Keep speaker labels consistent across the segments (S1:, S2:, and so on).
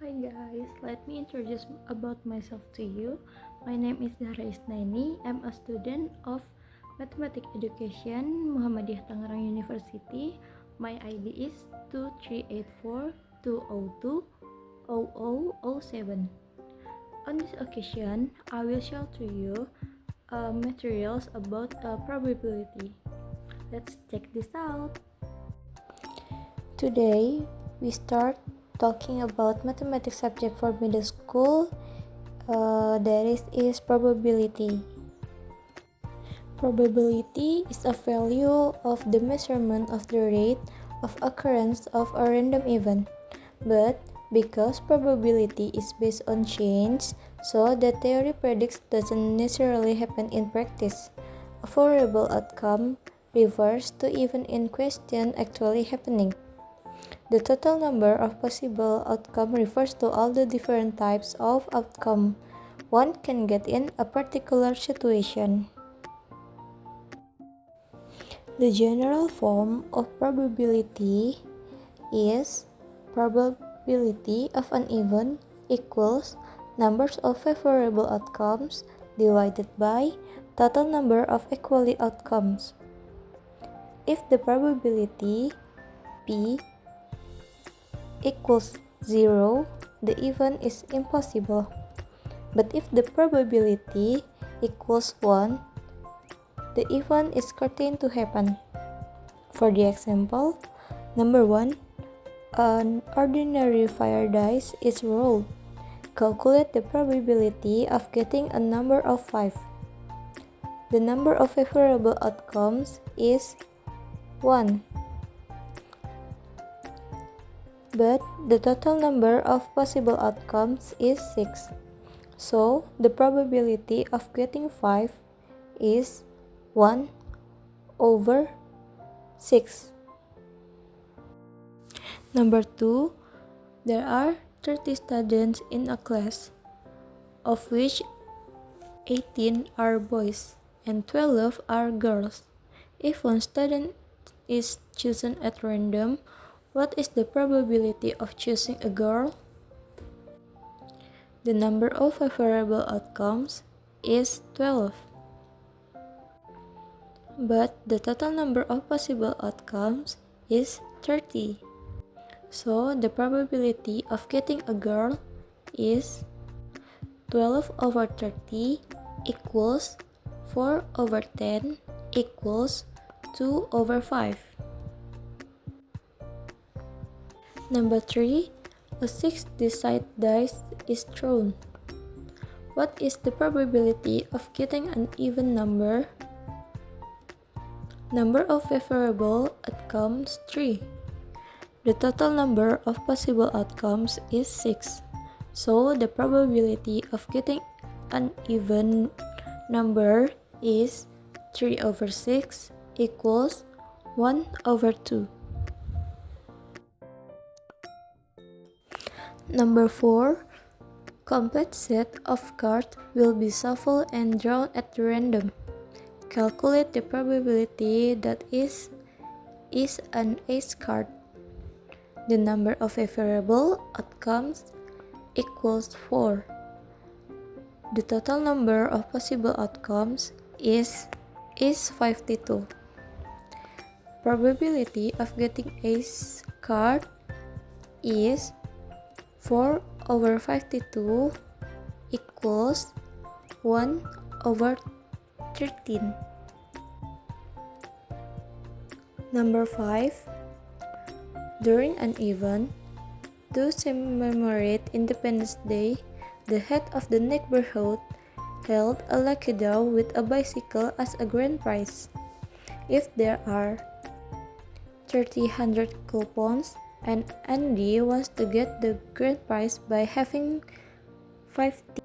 S1: Hi guys, let me introduce about myself to you. My name is Zahra Isnaini. I'm a student of Mathematics Education, Muhammadiyah Tangerang University. My ID is 2384-202-0007. On this occasion, I will show to you materials about probability. Let's check this out. Today, we start talking about mathematics subject for middle school. There is probability. Probability is a value of the measurement of the rate of occurrence of a random event. But because probability is based on chance, so the theory predicts doesn't necessarily happen in practice. A favorable outcome refers to event in question actually happening. The total number of possible outcomes refers to all the different types of outcome one can get in a particular situation. The general form of probability is probability of an event equals numbers of favorable outcomes divided by total number of equally outcomes. If the probability P equals 0, the event is impossible. But if the probability equals 1, the event is certain to happen. For the example, number 1, an ordinary fire dice is rolled. Calculate the probability of getting a number of 5. The number of favorable outcomes is 1. But the total number of possible outcomes is 6. So, the probability of getting 5 is 1 over 6. Number 2, there are 30 students in a class, of which 18 are boys and 12 are girls. If one student is chosen at random, what is the probability of choosing a girl? The number of favorable outcomes is 12. But the total number of possible outcomes is 30. So the probability of getting a girl is 12 over 30 equals 4 over 10 equals 2 over 5. Number 3, a 6-sided dice is thrown. What is the probability of getting an even number? Number of favorable outcomes 3. The total number of possible outcomes is 6. So the probability of getting an even number is 3 over 6 equals 1 over 2. Number 4, complete set of cards will be shuffled and drawn at random. Calculate the probability that is an ace card. The number of favorable outcomes equals 4. The total number of possible outcomes is 52. Probability of getting ace card is 4 over 52 equals 1 over 13. Number 5, during an event to commemorate Independence Day, the head of the neighborhood held a lucky draw with a bicycle as a grand prize. If there are 300 coupons, and Andy wants to get the grand prize by having 50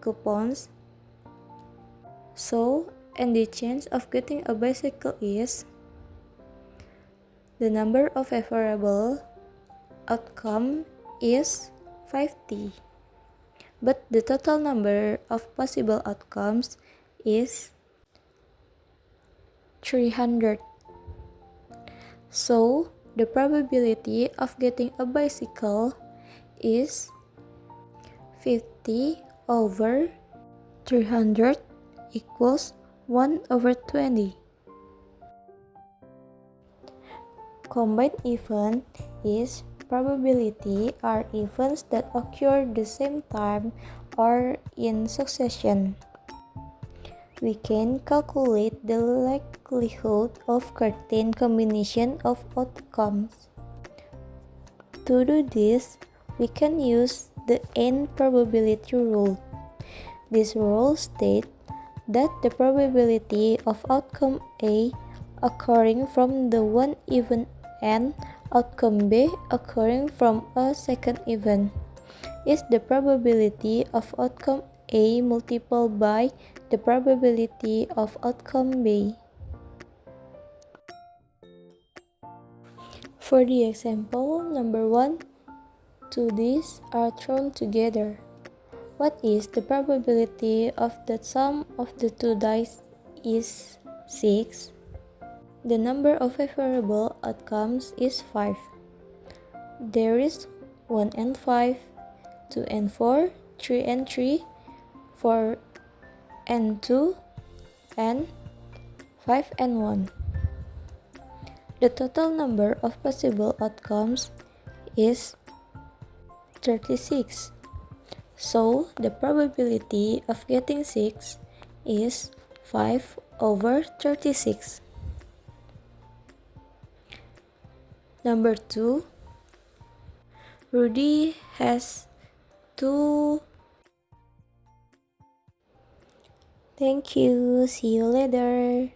S1: coupons. So, Andy's chance of getting a bicycle is the number of favorable outcome is 50. But the total number of possible outcomes is 300. So, the probability of getting a bicycle is 50 over 300 equals 1 over 20. Combined event is probability are events that occur the same time or in succession. We can calculate the likelihood of certain combination of outcomes. To do this, we can use the N probability rule. This rule states that the probability of outcome A occurring from the one event and outcome B occurring from a second event is the probability of outcome A multiplied by the probability of outcome B. For the example number 1, two dice are thrown together. What is the probability of the sum of the two dice is 6? The number of favorable outcomes is 5. There is 1 and 5, 2 and 4, 3 and 3, 4 and 2, and 5 and 1. The total number of possible outcomes is 36. So, the probability of getting 6 is 5 over 36. Number 2, Rudy has 2. Thank you. See you later.